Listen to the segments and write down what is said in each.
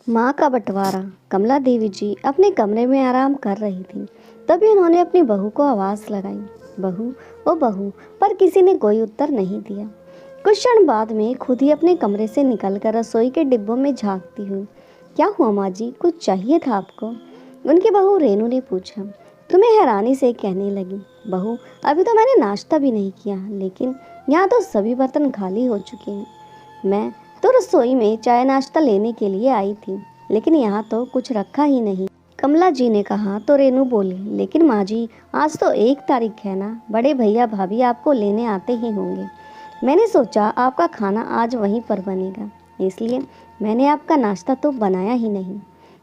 माँ का बंटवारा। कमला देवी जी अपने कमरे में आराम कर रही थी। तभी उन्होंने अपनी बहू को आवाज़ लगाई, बहू, ओ बहू। पर किसी ने कोई उत्तर नहीं दिया। कुछ क्षण बाद में खुद ही अपने कमरे से निकलकर रसोई के डिब्बों में झांकती हुई, क्या हुआ माँ जी, कुछ चाहिए था आपको? उनकी बहू रेनू ने पूछा। तुम्हें हैरानी से कहने लगी, बहू, अभी तो मैंने नाश्ता भी नहीं किया, लेकिन यहाँ तो सभी बर्तन खाली हो चुके हैं। मैं तो रसोई में चाय नाश्ता लेने के लिए आई थी, लेकिन यहाँ तो कुछ रखा ही नहीं। कमला जी ने कहा तो रेनू बोली, लेकिन माँ जी, आज तो 1 तारीख है ना, बड़े भैया भाभी आपको लेने आते ही होंगे। मैंने सोचा आपका खाना आज वहीं पर बनेगा, इसलिए मैंने आपका नाश्ता तो बनाया ही नहीं।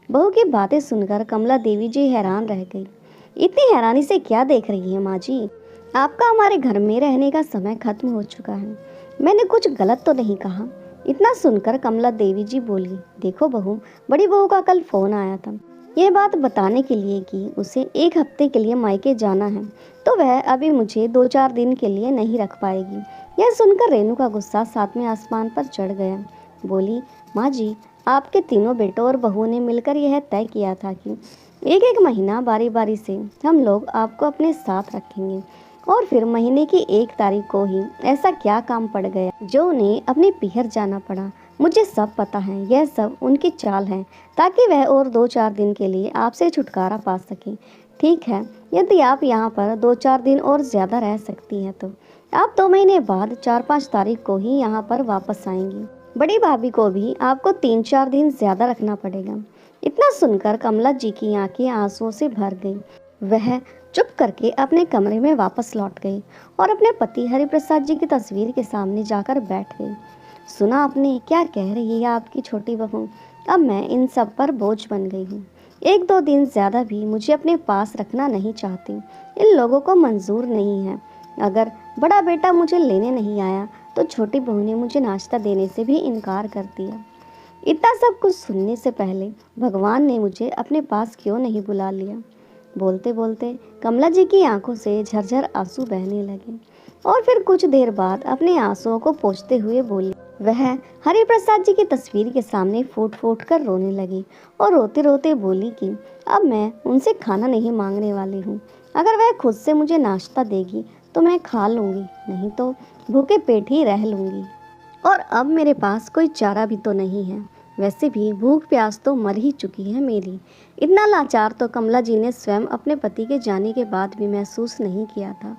बहू की बातें सुनकर कमला देवी जी हैरान रह गई। इतनी हैरानी से क्या देख रही है माँ जी? आपका हमारे घर में रहने का समय खत्म हो चुका है। मैंने कुछ गलत तो नहीं कहा? इतना सुनकर कमला देवी जी बोली, देखो बहू, बड़ी बहू का कल फोन आया था यह बात बताने के लिए कि उसे 1 हफ्ते के लिए मायके जाना है, तो वह अभी मुझे 2-4 दिन के लिए नहीं रख पाएगी। यह सुनकर रेनू का गुस्सा 7वें आसमान पर चढ़ गया। बोली, माँ जी, आपके तीनों बेटों और बहू ने मिलकर यह तय किया था कि 1-1 महीना बारी बारी से हम लोग आपको अपने साथ रखेंगे, और फिर महीने की 1 तारीख को ही ऐसा क्या काम पड़ गया जो उन्हें अपने पीहर जाना पड़ा। मुझे सब पता है, यह सब उनकी चाल है, ताकि वह और 2-4 दिन के लिए आपसे छुटकारा पा सके। ठीक है, यदि आप यहाँ पर 2-4 दिन और ज़्यादा रह सकती हैं तो आप 2 महीने बाद 4-5 तारीख को ही यहाँ पर वापस आएंगी। बड़ी भाभी को भी आपको 3-4 दिन ज़्यादा रखना पड़ेगा। इतना सुनकर कमला जी की आंखें आंसुओं से भर गई। वह चुप करके अपने कमरे में वापस लौट गई और अपने पति हरिप्रसाद जी की तस्वीर के सामने जाकर बैठ गई। सुना आपने क्या कह रही है आपकी छोटी बहू? अब मैं इन सब पर बोझ बन गई हूँ। 1-2 दिन ज़्यादा भी मुझे अपने पास रखना नहीं चाहती। इन लोगों को मंजूर नहीं है। अगर बड़ा बेटा मुझे लेने नहीं आया तो छोटी बहू ने मुझे नाश्ता देने से भी इनकार कर दिया। इतना सब कुछ सुनने से पहले भगवान ने मुझे अपने पास क्यों नहीं बुला लिया? बोलते बोलते कमला जी की आंखों से झरझर आंसू बहने लगे और फिर कुछ देर बाद अपने आंसुओं को पोंछते हुए बोली। वह हरिप्रसाद जी की तस्वीर के सामने फूट फूट कर रोने लगी और रोते रोते बोली कि अब मैं उनसे खाना नहीं मांगने वाली हूँ। अगर वह खुद से मुझे नाश्ता देगी तो मैं खा लूँगी, नहीं तो भूखे पेट ही रह लूँगी। और अब मेरे पास कोई चारा भी तो नहीं है। वैसे भी भूख प्यास तो मर ही चुकी है मेरी। इतना लाचार तो कमला जी ने स्वयं अपने पति के जाने के बाद भी महसूस नहीं किया था,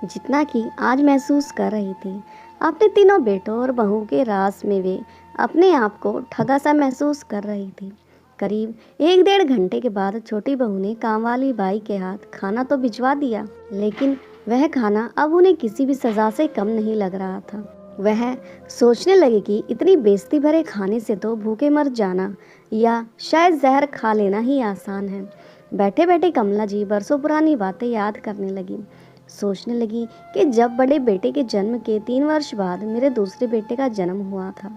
जितना कि आज महसूस कर रही थी। अपने तीनों बेटों और बहू के राज में वे अपने आप को ठगा सा महसूस कर रही थी। करीब 1-1.5 घंटे के बाद छोटी बहू ने कामवाली बाई के हाथ खाना तो भिजवा दिया, लेकिन वह खाना अब उन्हें किसी भी सजा से कम नहीं लग रहा था। वह सोचने लगी कि इतनी बेइज्जती भरे खाने से तो भूखे मर जाना या शायद जहर खा लेना ही आसान है। बैठे बैठे कमला जी बरसों पुरानी बातें याद करने लगी। सोचने लगी कि जब बड़े बेटे के जन्म के 3 वर्ष बाद मेरे दूसरे बेटे का जन्म हुआ था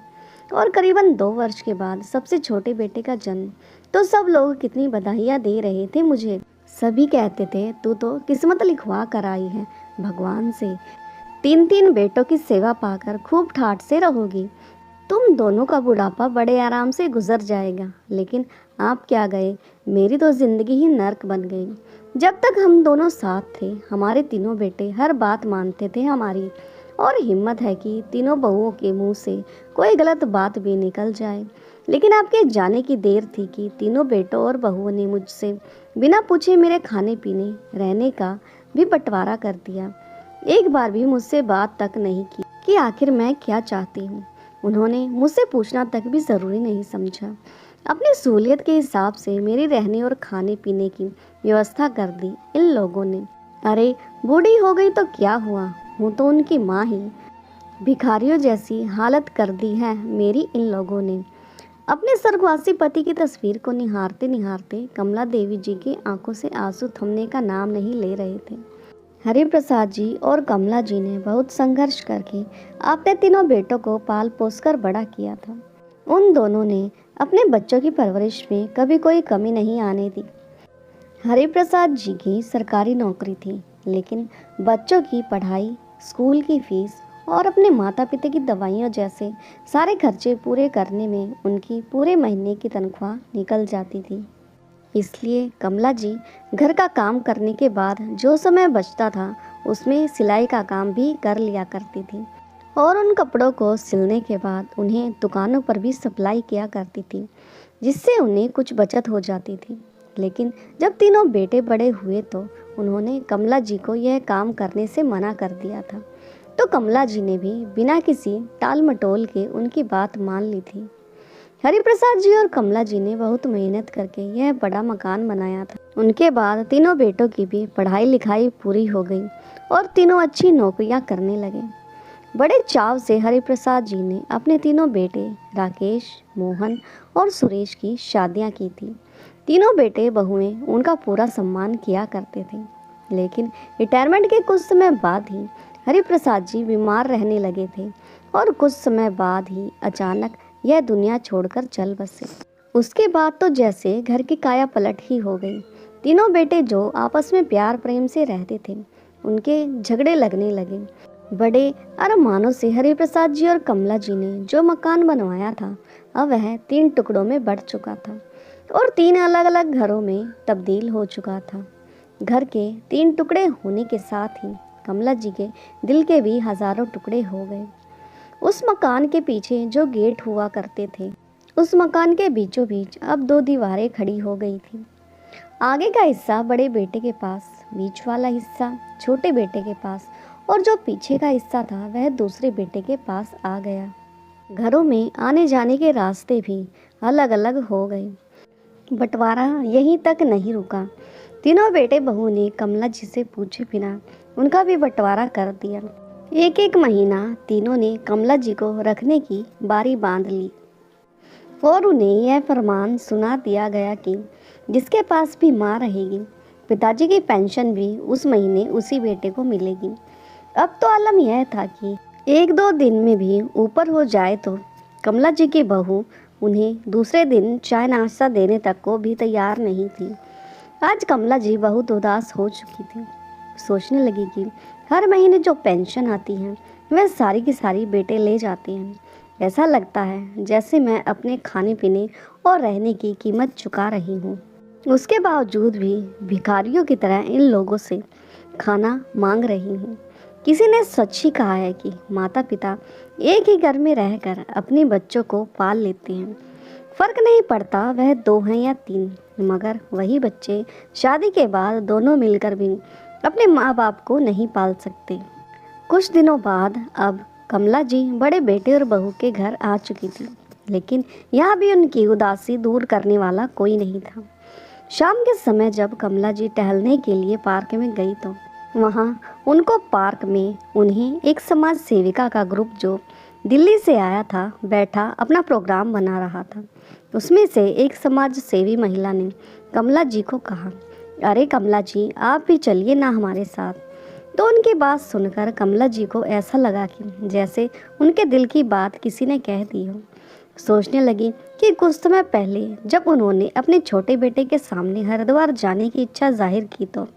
और करीबन 2 वर्ष के बाद सबसे छोटे बेटे का जन्म, तो सब लोग कितनी बधाइयाँ दे रहे थे मुझे। सभी कहते थे, तू तो किस्मत लिखवा कर आई है भगवान से, 3-3 बेटों की सेवा पाकर खूब ठाठ से रहोगी। तुम दोनों का बुढ़ापा बड़े आराम से गुजर जाएगा। लेकिन आप क्या गए, मेरी तो जिंदगी ही नर्क बन गई। जब तक हम दोनों साथ थे हमारे तीनों बेटे हर बात मानते थे हमारी, और हिम्मत है कि तीनों बहुओं के मुंह से कोई गलत बात भी निकल जाए। लेकिन आपके जाने की देर थी कि तीनों बेटों और बहुओं ने मुझसे बिना पूछे मेरे खाने पीने रहने का भी बंटवारा कर दिया। एक बार भी मुझसे बात तक नहीं की कि आखिर मैं क्या चाहती हूँ। उन्होंने मुझसे पूछना तक भी ज़रूरी नहीं समझा। अपनी सहूलियत के हिसाब से मेरे रहने और खाने पीने की व्यवस्था कर दी इन लोगों ने। अरे बूढ़ी हो गई तो क्या हुआ, हूँ तो उनकी माँ ही। भिखारियों जैसी हालत कर दी है मेरी इन लोगों ने। अपने स्वर्गवासी पति की तस्वीर को निहारते निहारते कमला देवी जी की आंखों से आंसू थमने का नाम नहीं ले रहे थे। हरिप्रसाद जी और कमला जी ने बहुत संघर्ष करके अपने तीनों बेटों को पाल पोस कर बड़ा किया था। उन दोनों ने अपने बच्चों की परवरिश में कभी कोई कमी नहीं आने दी। हरिप्रसाद जी की सरकारी नौकरी थी, लेकिन बच्चों की पढ़ाई, स्कूल की फीस और अपने माता पिता की दवाइयों जैसे सारे खर्चे पूरे करने में उनकी पूरे महीने की तनख्वाह निकल जाती थी। इसलिए कमला जी घर का काम करने के बाद जो समय बचता था उसमें सिलाई का काम भी कर लिया करती थी और उन कपड़ों को सिलने के बाद उन्हें दुकानों पर भी सप्लाई किया करती थी, जिससे उन्हें कुछ बचत हो जाती थी। लेकिन जब तीनों बेटे बड़े हुए तो उन्होंने कमला जी को यह काम करने से मना कर दिया था। तो कमला जी ने भी बिना किसी टाल मटोल के उनकी बात मान ली थी। हरिप्रसाद जी और कमला जी ने बहुत मेहनत करके यह बड़ा मकान बनाया था। उनके बाद तीनों बेटों की भी पढ़ाई लिखाई पूरी हो गई और तीनों अच्छी नौकरियां करने लगे। बड़े चाव से हरिप्रसाद जी ने अपने तीनों बेटे राकेश, मोहन और सुरेश की शादियां की थी। तीनों बेटे बहुएं उनका पूरा सम्मान किया करते थे। लेकिन रिटायरमेंट के कुछ समय बाद ही हरिप्रसाद जी बीमार रहने लगे थे और कुछ समय बाद ही अचानक यह दुनिया छोड़कर चल बसे। उसके बाद तो जैसे घर की काया पलट ही हो गई। तीनों बेटे जो आपस में प्यार प्रेम से रहते थे उनके झगड़े लगने लगे। बड़े अरमानों से हरिप्रसाद जी और कमला जी ने जो मकान बनवाया था अब वह 3 टुकड़ों में बढ़ चुका था और 3 अलग अलग घरों में तब्दील हो चुका था। घर के 3 टुकड़े होने के साथ ही कमला जी के दिल के भी हजारों टुकड़े हो गए। उस मकान के पीछे जो गेट हुआ करते थे उस मकान के बीचों बीच अब 2 दीवारें खड़ी हो गई थी। आगे का हिस्सा बड़े बेटे के पास, बीच वाला हिस्सा छोटे बेटे के पास और जो पीछे का हिस्सा था वह दूसरे बेटे के पास आ गया। घरों में आने जाने के रास्ते भी अलग अलग हो गए। बंटवारा यहीं तक नहीं रुका। तीनों बेटे बहू ने कमला जी से पूछे बिना उनका भी बंटवारा कर दिया। एक एक महीना तीनों ने कमला जी को रखने की बारी बांध ली और उन्हें यह फरमान सुना दिया गया कि जिसके पास भी माँ रहेगी पिताजी की पेंशन भी उस महीने उसी बेटे को मिलेगी। अब तो आलम यह था कि 1-2 दिन में भी ऊपर हो जाए तो कमला जी की बहू उन्हें दूसरे दिन चाय नाश्ता देने तक को भी तैयार नहीं थी। आज कमला जी बहुत उदास हो चुकी थी। सोचने लगी कि हर महीने जो पेंशन आती है वह सारी की सारी बेटे ले जाते हैं। ऐसा लगता है जैसे मैं अपने खाने पीने और रहने की कीमत चुका रही हूँ। उसके बावजूद भी भिखारियों की तरह इन लोगों से खाना मांग रही हूँ। किसी ने सच ही कहा है कि माता पिता एक ही घर में रहकर अपने बच्चों को पाल लेते हैं। फर्क नहीं पड़ता वह 2 हैं या 3, मगर वही बच्चे शादी के बाद दोनों मिलकर भी अपने माँ बाप को नहीं पाल सकते। कुछ दिनों बाद अब कमला जी बड़े बेटे और बहू के घर आ चुकी थी, लेकिन यहाँ भी उनकी उदासी दूर करने वाला कोई नहीं था। शाम के समय जब कमला जी टहलने के लिए पार्क में गई तो वहाँ उनको पार्क में उन्हें एक समाज सेविका का ग्रुप जो दिल्ली से आया था बैठा अपना प्रोग्राम बना रहा था। उसमें से एक समाज सेवी महिला ने कमला जी को कहा, अरे कमला जी आप भी चलिए ना हमारे साथ। तो उनकी बात सुनकर कमला जी को ऐसा लगा कि जैसे उनके दिल की बात किसी ने कह दी हो। सोचने लगी कि कुछ समय पहले जब उन्होंने अपने छोटे बेटे के सामने हरिद्वार जाने की इच्छा जाहिर की तो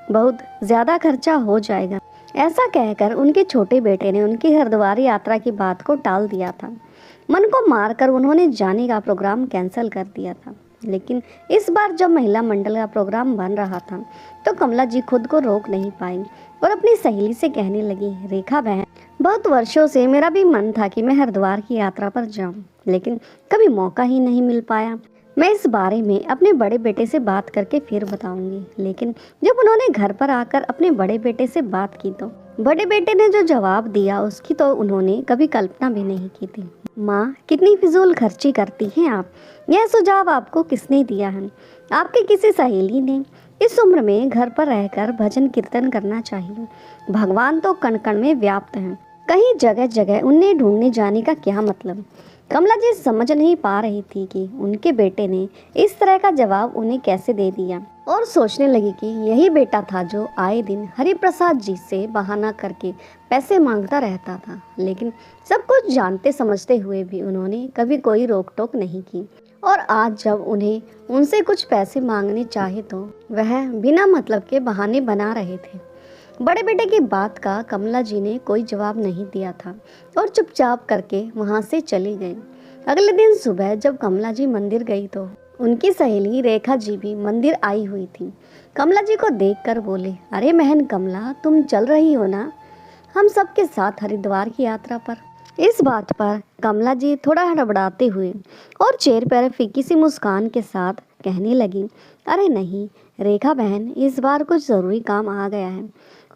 बहुत ज़्यादा खर्चा हो जाएगा। ऐसा कहकर उनके छोटे बेटे ने उनकी हरिद्वार यात्रा की बात को टाल दिया था। मन को मारकर उन्होंने जाने का प्रोग्राम कैंसिल कर दिया था। लेकिन इस बार जब महिला मंडल का प्रोग्राम बन रहा था तो कमला जी खुद को रोक नहीं पाई और अपनी सहेली से कहने लगी, रेखा बहन, बहुत वर्षों से मेरा भी मन था कि मैं हरिद्वार की यात्रा पर जाऊं, लेकिन कभी मौका ही नहीं मिल पाया। मैं इस बारे में अपने बड़े बेटे से बात करके फिर बताऊंगी। लेकिन जब उन्होंने घर पर आकर अपने बड़े बेटे से बात की तो बड़े बेटे ने जो जवाब दिया उसकी तो उन्होंने कभी कल्पना भी नहीं की थी। माँ, कितनी फिजूल खर्ची करती हैं आप। यह सुझाव आपको किसने दिया है? आपकी किसी सहेली ने? इस उम्र में घर पर रहकर भजन कीर्तन करना चाहिए। भगवान तो कण कण में व्याप्त हैं, कहीं जगह जगह उन्हें ढूंढने जाने का क्या मतलब? कमला जी समझ नहीं पा रही थी कि उनके बेटे ने इस तरह का जवाब उन्हें कैसे दे दिया और सोचने लगी कि यही बेटा था जो आए दिन हरिप्रसाद जी से बहाना करके पैसे मांगता रहता था। लेकिन सब कुछ जानते समझते हुए भी उन्होंने कभी कोई रोक टोक नहीं की और आज जब उन्हें उनसे कुछ पैसे मांगने चाहे तो वह बिना मतलब के बहाने बना रहे थे। बड़े बेटे की बात का कमला जी ने कोई जवाब नहीं दिया था और चुपचाप करके वहाँ से चली गई। अगले दिन सुबह जब कमला जी मंदिर गई तो उनकी सहेली रेखा जी भी मंदिर आई हुई थी। कमला जी को देखकर बोले, अरे बहन कमला, तुम चल रही हो ना हम सबके साथ हरिद्वार की यात्रा पर। इस बात पर कमला जी थोड़ा हड़बड़ाते हुए और चेहरे पर फीकी सी मुस्कान के साथ कहने लगी, अरे नहीं रेखा बहन, इस बार कुछ ज़रूरी काम आ गया है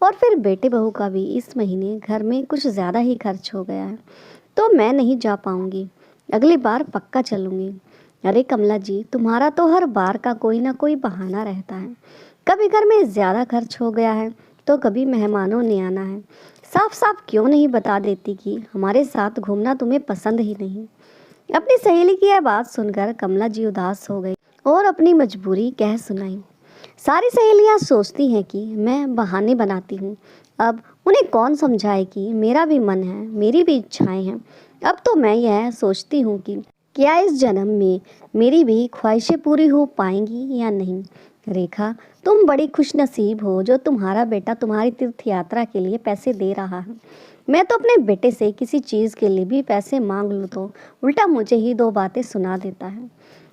और फिर बेटे बहू का भी इस महीने घर में कुछ ज़्यादा ही खर्च हो गया है, तो मैं नहीं जा पाऊँगी। अगली बार पक्का चलूँगी। अरे कमला जी, तुम्हारा तो हर बार का कोई ना कोई बहाना रहता है। कभी घर में ज़्यादा खर्च हो गया है तो कभी मेहमानों ने आना है। साफ साफ क्यों नहीं बता देती कि हमारे साथ घूमना तुम्हें पसंद ही नहीं। अपनी सहेली की यह बात सुनकर कमला जी उदास हो गई और अपनी मजबूरी कह सुनाई। सारी सहेलियां सोचती हैं कि मैं बहाने बनाती हूँ। अब उन्हें कौन समझाए कि मेरा भी मन है, मेरी भी इच्छाएं हैं। अब तो मैं यह सोचती हूँ कि क्या इस जन्म में मेरी भी ख्वाहिशें पूरी हो पाएंगी या नहीं। रेखा, तुम बड़ी खुशनसीब हो जो तुम्हारा बेटा तुम्हारी तीर्थ यात्रा के लिए पैसे दे रहा है। मैं तो अपने बेटे से किसी चीज़ के लिए भी पैसे मांग लूँ तो उल्टा मुझे ही दो बातें सुना देता है।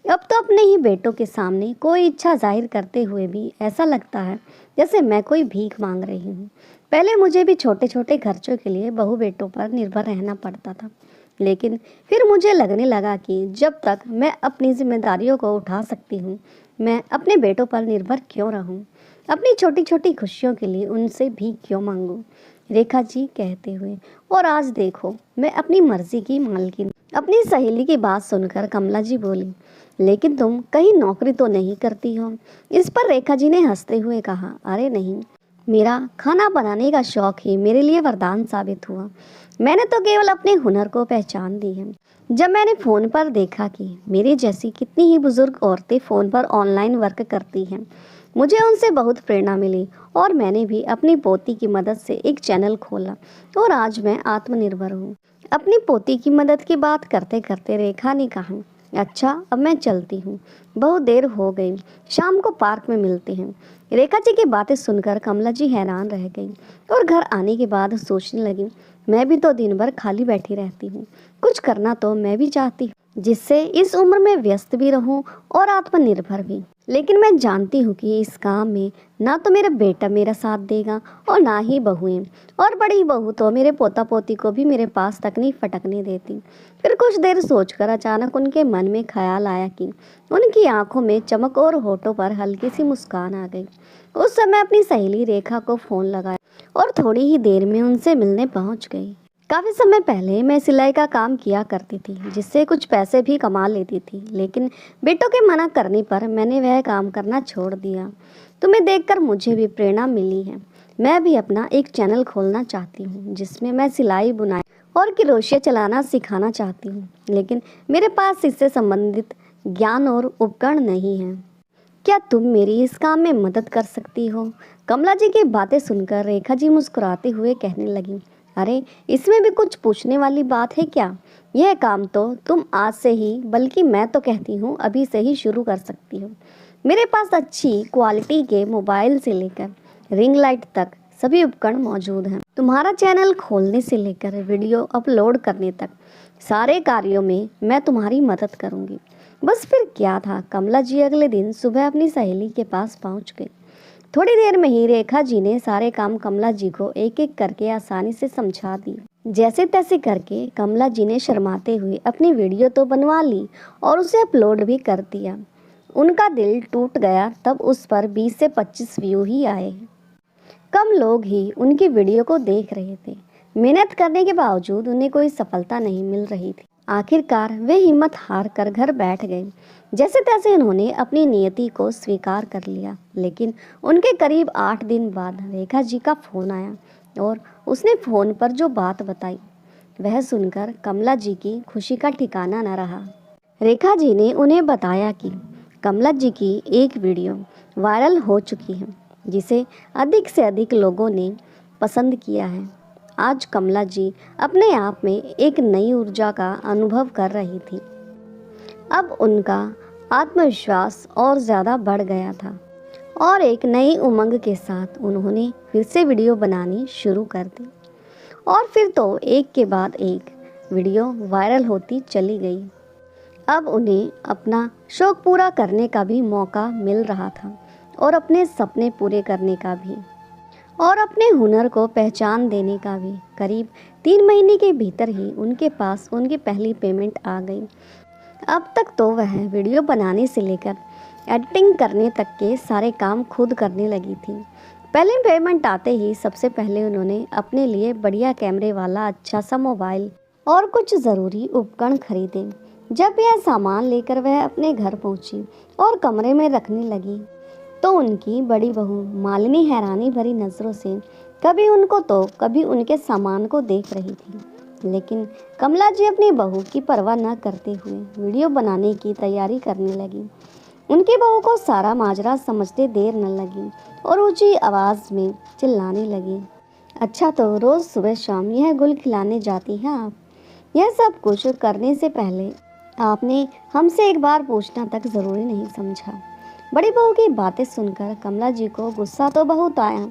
अब तो अपने ही बेटों के सामने कोई इच्छा जाहिर करते हुए भी ऐसा लगता है जैसे मैं कोई भीख मांग रही हूँ। पहले मुझे भी छोटे छोटे खर्चों के लिए बहू बेटों पर निर्भर रहना पड़ता था, लेकिन फिर मुझे लगने लगा कि जब तक मैं अपनी जिम्मेदारियों को उठा सकती हूँ, मैं अपने बेटों पर निर्भर क्यों रहूं? अपनी छोटी छोटी खुशियों के लिए उनसे भी क्यों मांगूं? रेखा जी कहते हुए, और आज देखो मैं अपनी मर्जी की मालकिन। अपनी सहेली की बात सुनकर कमला जी बोली, लेकिन तुम कहीं नौकरी तो नहीं करती हो? इस पर रेखा जी ने हंसते हुए कहा, अरे नहीं, मेरा खाना बनाने का शौक ही मेरे लिए वरदान साबित हुआ। मैंने तो केवल अपने हुनर को पहचान दी है। जब मैंने फ़ोन पर देखा कि मेरी जैसी कितनी ही बुजुर्ग औरतें फ़ोन पर ऑनलाइन वर्क करती हैं, मुझे उनसे बहुत प्रेरणा मिली और मैंने भी अपनी पोती की मदद से एक चैनल खोला और आज मैं आत्मनिर्भर हूँ। अपनी पोती की मदद की बात करते करते रेखा ने कहा, अच्छा अब मैं चलती हूँ, बहुत देर हो गई, शाम को पार्क में मिलते हैं। रेखा जी की बातें सुनकर कमला जी हैरान रह गई और घर आने के बाद सोचने लगी, मैं भी तो दिन भर खाली बैठी रहती हूँ, कुछ करना तो मैं भी चाहती हूँ जिससे इस उम्र में व्यस्त भी रहूं और आत्मनिर्भर भी। लेकिन मैं जानती हूँ कि इस काम में ना तो मेरा बेटा मेरा साथ देगा और ना ही बहुएं, और बड़ी बहू तो मेरे पोता पोती को भी मेरे पास तक नहीं फटकने देती। फिर कुछ देर सोचकर अचानक उनके मन में ख्याल आया कि उनकी आंखों में चमक और होठों पर हल्की सी मुस्कान आ गई। उस समय अपनी सहेली रेखा को फ़ोन लगाया और थोड़ी ही देर में उनसे मिलने पहुंच गई। काफ़ी समय पहले मैं सिलाई का काम किया करती थी, जिससे कुछ पैसे भी कमा लेती थी, लेकिन बेटों के मना करने पर मैंने वह काम करना छोड़ दिया। तुम्हें देखकर मुझे भी प्रेरणा मिली है। मैं भी अपना एक चैनल खोलना चाहती हूँ जिसमें मैं सिलाई बुनाई और क्रोशिया चलाना सिखाना चाहती हूँ, लेकिन मेरे पास इससे संबंधित ज्ञान और उपकरण नहीं है। क्या तुम मेरी इस काम में मदद कर सकती हो? कमला जी की बातें सुनकर रेखा जी मुस्कुराते हुए कहने लगी, अरे इसमें भी कुछ पूछने वाली बात है क्या? यह काम तो तुम आज से ही, बल्कि मैं तो कहती हूँ अभी से ही शुरू कर सकती हो। मेरे पास अच्छी क्वालिटी के मोबाइल से लेकर रिंग लाइट तक सभी उपकरण मौजूद हैं। तुम्हारा चैनल खोलने से लेकर वीडियो अपलोड करने तक सारे कार्यों में मैं तुम्हारी मदद करूँगी। बस फिर क्या था, कमला जी अगले दिन सुबह अपनी सहेली के पास पहुँच गई। थोड़ी देर में ही रेखा जी ने सारे काम कमला जी को एक एक करके आसानी से समझा दिए। जैसे तैसे करके कमला जी ने शर्माते हुए अपनी वीडियो तो बनवा ली और उसे अपलोड भी कर दिया। उनका दिल टूट गया तब उस पर 20 से 25 व्यू ही आए। कम लोग ही उनकी वीडियो को देख रहे थे। मेहनत करने के बावजूद उन्हें कोई सफलता नहीं मिल रही थी। आखिरकार वे हिम्मत हार कर घर बैठ गए। जैसे तैसे उन्होंने अपनी नियति को स्वीकार कर लिया, लेकिन उनके करीब 8 दिन बाद रेखा जी का फ़ोन आया और उसने फ़ोन पर जो बात बताई वह सुनकर कमला जी की खुशी का ठिकाना न रहा। रेखा जी ने उन्हें बताया कि कमला जी की एक वीडियो वायरल हो चुकी है जिसे अधिक से अधिक लोगों ने पसंद किया है। आज कमला जी अपने आप में एक नई ऊर्जा का अनुभव कर रही थी। अब उनका आत्मविश्वास और ज़्यादा बढ़ गया था और एक नई उमंग के साथ उन्होंने फिर से वीडियो बनानी शुरू कर दी। और फिर तो एक के बाद एक वीडियो वायरल होती चली गई। अब उन्हें अपना शौक़ पूरा करने का भी मौका मिल रहा था और अपने सपने पूरे करने का भी, और अपने हुनर को पहचान देने का भी। करीब 3 महीने के भीतर ही उनके पास उनकी पहली पेमेंट आ गई। अब तक तो वह वीडियो बनाने से लेकर एडिटिंग करने तक के सारे काम खुद करने लगी थी। पहले पेमेंट आते ही सबसे पहले उन्होंने अपने लिए बढ़िया कैमरे वाला अच्छा सा मोबाइल और कुछ ज़रूरी उपकरण खरीदे। जब यह सामान लेकर वह अपने घर पहुंची और कमरे में रखने लगी तो उनकी बड़ी बहू मालिनी हैरानी भरी नज़रों से कभी उनको तो कभी उनके सामान को देख रही थी। लेकिन कमला जी अपनी बहू की परवाह न करते हुए वीडियो बनाने की तैयारी करने लगी। उनकी बहू को सारा माजरा समझते देर न लगी और ऊंची आवाज़ में चिल्लाने लगी, अच्छा तो रोज़ सुबह शाम यह गुल खिलाने जाती हैं आप? यह सब कुछ करने से पहले आपने हमसे एक बार पूछना तक ज़रूरी नहीं समझा। बड़ी बहू की बातें सुनकर कमला जी को गुस्सा तो बहुत आया,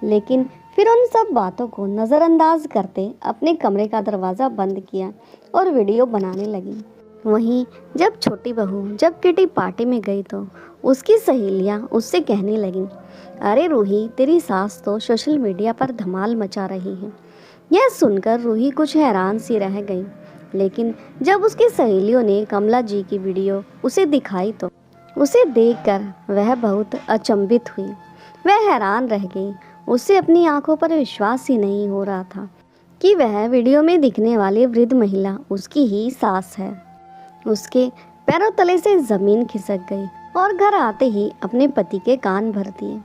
लेकिन फिर उन सब बातों को नज़रअंदाज करते अपने कमरे का दरवाज़ा बंद किया और वीडियो बनाने लगी। वहीं जब छोटी बहू जब किटी पार्टी में गई तो उसकी सहेलियां उससे कहने लगीं, अरे रूही, तेरी सास तो सोशल मीडिया पर धमाल मचा रही है। यह सुनकर रूही कुछ हैरान सी रह गई, लेकिन जब उसकी सहेलियों ने कमला जी की वीडियो उसे दिखाई तो उसे देखकर वह बहुत अचंभित हुई। वह हैरान रह गई। उसे अपनी आंखों पर विश्वास ही नहीं हो रहा था कि वह वीडियो में दिखने वाली वृद्ध महिला उसकी ही सास है। उसके पैरों तले से ज़मीन खिसक गई और घर आते ही अपने पति के कान भर दिए।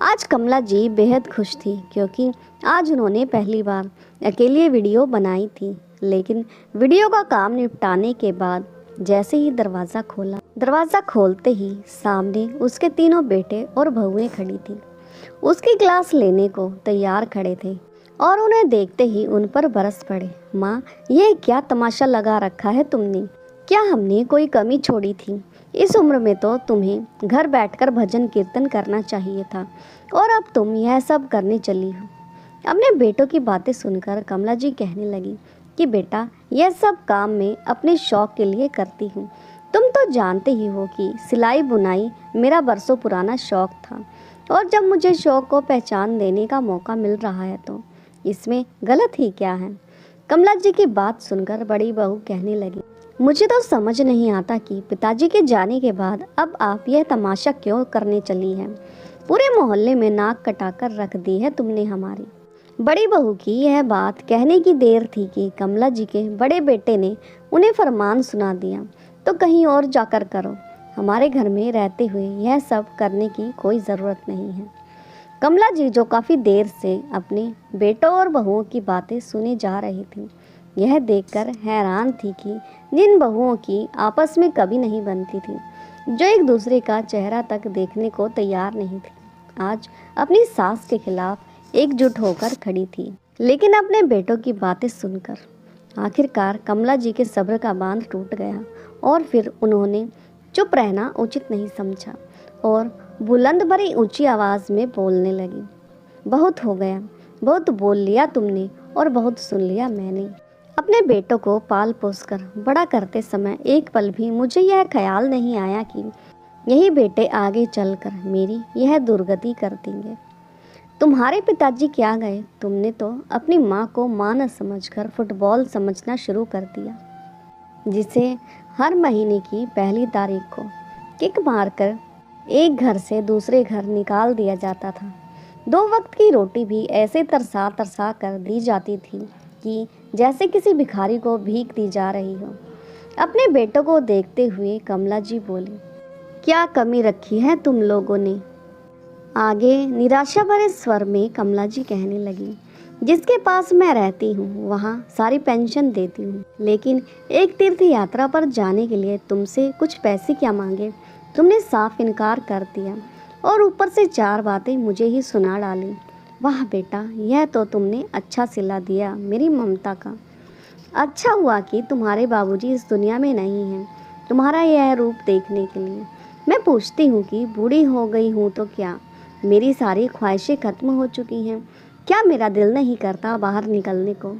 आज कमला जी बेहद खुश थी क्योंकि आज उन्होंने पहली बार अकेले वीडियो बनाई थी। लेकिन वीडियो का काम निपटाने के बाद जैसे ही दरवाज़ा खोलते ही सामने उसके तीनों बेटे और बहुएं खड़ी थी। उसकी क्लास लेने को तैयार खड़े थे और उन्हें देखते ही उन पर बरस पड़े, माँ ये क्या तमाशा लगा रखा है तुमने? क्या हमने कोई कमी छोड़ी थी? इस उम्र में तो तुम्हें घर बैठकर भजन कीर्तन करना चाहिए था और अब तुम यह सब करने चली हो। अपने बेटों की बातें सुनकर कमला जी कहने लगी कि बेटा, यह सब काम मैं अपने शौक़ के लिए करती हूँ। तुम तो जानते ही हो कि सिलाई बुनाई मेरा बरसों पुराना शौक़ था और जब मुझे शौक़ को पहचान देने का मौका मिल रहा है तो इसमें गलत ही क्या है? कमला जी की बात सुनकर बड़ी बहू कहने लगी, मुझे तो समझ नहीं आता कि पिताजी के जाने के बाद अब आप यह तमाशा क्यों करने चली हैं। पूरे मोहल्ले में नाक कटाकर रख दी है तुमने हमारी। बड़ी बहू की यह बात कहने की देर थी कि कमला जी के बड़े बेटे ने उन्हें फरमान सुना दिया, तो कहीं और जाकर करो, हमारे घर में रहते हुए यह सब करने की कोई ज़रूरत नहीं है। कमला जी जो काफ़ी देर से अपने बेटों और बहुओं की बातें सुने जा रही थी, यह देखकर हैरान थी कि जिन बहुओं की आपस में कभी नहीं बनती थी, जो एक दूसरे का चेहरा तक देखने को तैयार नहीं थी, आज अपनी सास के खिलाफ एकजुट होकर खड़ी थी। लेकिन अपने बेटों की बातें सुनकर आखिरकार कमला जी के सब्र का बांध टूट गया और फिर उन्होंने चुप रहना उचित नहीं समझा और बुलंद भरी ऊंची आवाज़ में बोलने लगी, बहुत हो गया, बहुत बोल लिया तुमने और बहुत सुन लिया मैंने। अपने बेटों को पाल पोस कर बड़ा करते समय एक पल भी मुझे यह ख्याल नहीं आया कि यही बेटे आगे चलकर मेरी यह दुर्गति कर देंगे। तुम्हारे पिताजी क्या गए, तुमने तो अपनी माँ को माँ न समझकर फुटबॉल समझना शुरू कर दिया, जिसे हर महीने की पहली तारीख को किक मारकर एक घर से दूसरे घर निकाल दिया जाता था। 2 वक्त की रोटी भी ऐसे तरसा तरसा कर दी जाती थी कि जैसे किसी भिखारी को भीख दी जा रही हो। अपने बेटों को देखते हुए कमला जी बोली, क्या कमी रखी है तुम लोगों ने? आगे निराशा भरे स्वर में कमला जी कहने लगी, जिसके पास मैं रहती हूँ वहाँ सारी पेंशन देती हूँ, लेकिन एक तीर्थ यात्रा पर जाने के लिए तुमसे कुछ पैसे क्या मांगे, तुमने साफ इनकार कर दिया और ऊपर से 4 बातें मुझे ही सुना डाली। वाह बेटा, यह तो तुमने अच्छा सिला दिया मेरी ममता का। अच्छा हुआ कि तुम्हारे बाबूजी इस दुनिया में नहीं हैं तुम्हारा यह रूप देखने के लिए। मैं पूछती हूँ कि बूढ़ी हो गई हूँ तो क्या, मेरी सारी ख्वाहिशें खत्म हो चुकी हैं, क्या मेरा दिल नहीं करता बाहर निकलने को।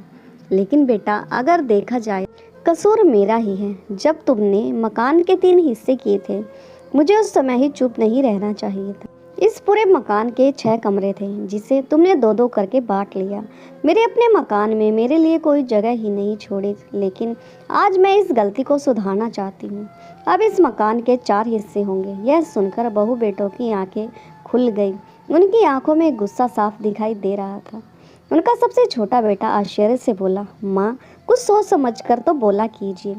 लेकिन बेटा, अगर देखा जाए कसूर मेरा ही है। जब तुमने मकान के 3 हिस्से किए थे, मुझे उस समय ही चुप नहीं रहना चाहिए था। इस पूरे मकान के 6 कमरे थे, जिसे तुमने 2-2 करके बांट लिया। मेरे अपने मकान में मेरे लिए कोई जगह ही नहीं छोड़ी। लेकिन आज मैं इस गलती को सुधारना चाहती हूँ। अब इस मकान के 4 हिस्से होंगे। यह सुनकर बहू बेटों की आंखें खुल गई। उनकी आंखों में गुस्सा साफ दिखाई दे रहा था। उनका सबसे छोटा बेटा आश्चर्य से बोला, माँ, कुछ सोच समझ कर तो बोला कीजिए,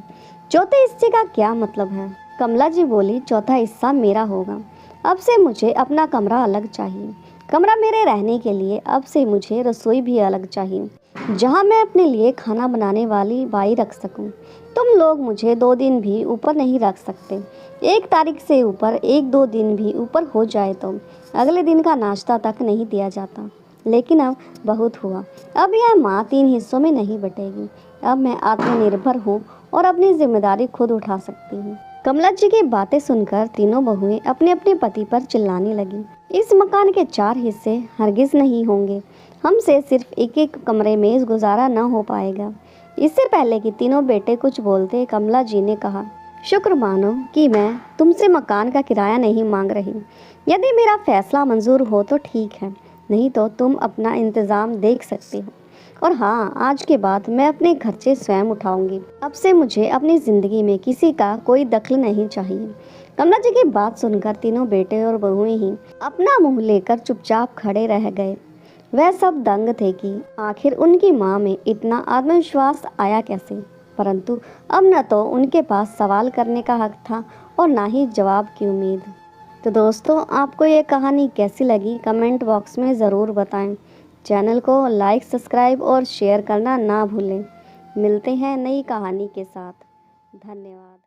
चौथे हिस्से का क्या मतलब है। कमला जी बोली, चौथा हिस्सा मेरा होगा। अब से मुझे अपना कमरा अलग चाहिए, कमरा मेरे रहने के लिए। अब से मुझे रसोई भी अलग चाहिए, जहाँ मैं अपने लिए खाना बनाने वाली बाई रख सकूं। तुम लोग मुझे 2 दिन भी ऊपर नहीं रख सकते। 1 तारीख से ऊपर 1-2 दिन भी ऊपर हो जाए तो अगले दिन का नाश्ता तक नहीं दिया जाता। लेकिन अब बहुत हुआ। अब यह माँ 3 हिस्सों में नहीं बटेगी। अब मैं आत्मनिर्भर हूँ और अपनी जिम्मेदारी खुद उठा सकती हूँ। कमला जी की बातें सुनकर तीनों बहुएं अपने अपने पति पर चिल्लाने लगी। इस मकान के 4 हिस्से हरगिज नहीं होंगे। हमसे सिर्फ एक कमरे में गुजारा न हो पाएगा। इससे पहले कि तीनों बेटे कुछ बोलते, कमला जी ने कहा, शुक्र मानो कि मैं तुमसे मकान का किराया नहीं मांग रही। यदि मेरा फैसला मंजूर हो तो ठीक है, नहीं तो तुम अपना इंतज़ाम देख सकते हो। और हाँ, आज के बाद मैं अपने खर्चे स्वयं उठाऊंगी। अब से मुझे अपनी ज़िंदगी में किसी का कोई दखल नहीं चाहिए। कमला जी की बात सुनकर तीनों बेटे और बहुएं ही अपना मुंह लेकर चुपचाप खड़े रह गए। वह सब दंग थे कि आखिर उनकी माँ में इतना आत्मविश्वास आया कैसे। परंतु अब न तो उनके पास सवाल करने का हक था और ना ही जवाब की उम्मीद। तो दोस्तों, आपको ये कहानी कैसी लगी कमेंट बॉक्स में ज़रूर बताएं। चैनल को लाइक, सब्सक्राइब और शेयर करना ना भूलें। मिलते हैं नई कहानी के साथ। धन्यवाद।